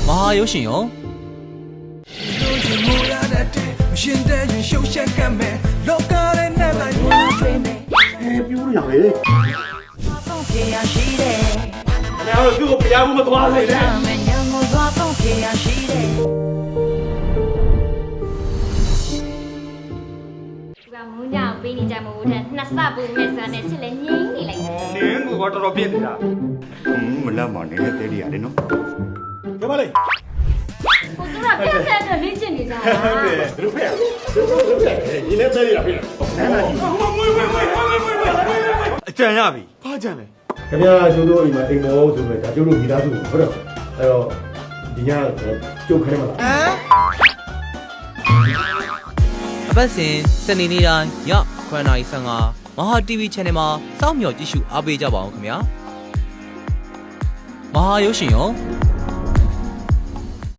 မဟာရုပ်ရှင်ရောပြူးရလေခင်ဗျားတို့သူ့ကိုဖျားမှုမသွားနိုင်နဲ့မူးညောင်ပေးနေကြမို့တဲ့နှစ်ဆပူမဲ့ဆန်နဲ့ချစ်လဲငိမ့်နေလိုက်တယ် နင်းကတော့တော်တော်ပြင်းနေတာ မလတ်မောင်နေတဲ့တဲလေးရတယ်နော် ကမလေး ကိုသူကပြက်ဆက်အတွက်လေ့ကျင့်နေကြတာ တို့ဖက်ဒီနေ့တဲလေးရပြင်းနားလာကြည့်အကြံရပြီဘာကြံလဲ ခင်ဗျာကျိုးတို့အိမ်မှာအိမ်မောဆိုပြီးဒါကျိုးတို့မိသားစုကိုဟုတ်တယ်အဲ့တော့ဒီညကျုပ်ခိုင်းမှာလား အပတ်စဉ်စနေနေ့တိုင်းည9:55မဟာ TV Channel မှာစောင့်မျှော်ကြည့်ရှုအားပေးကြပါအောင်ခင်ဗျာမဟာရုပ်ရှင်ရော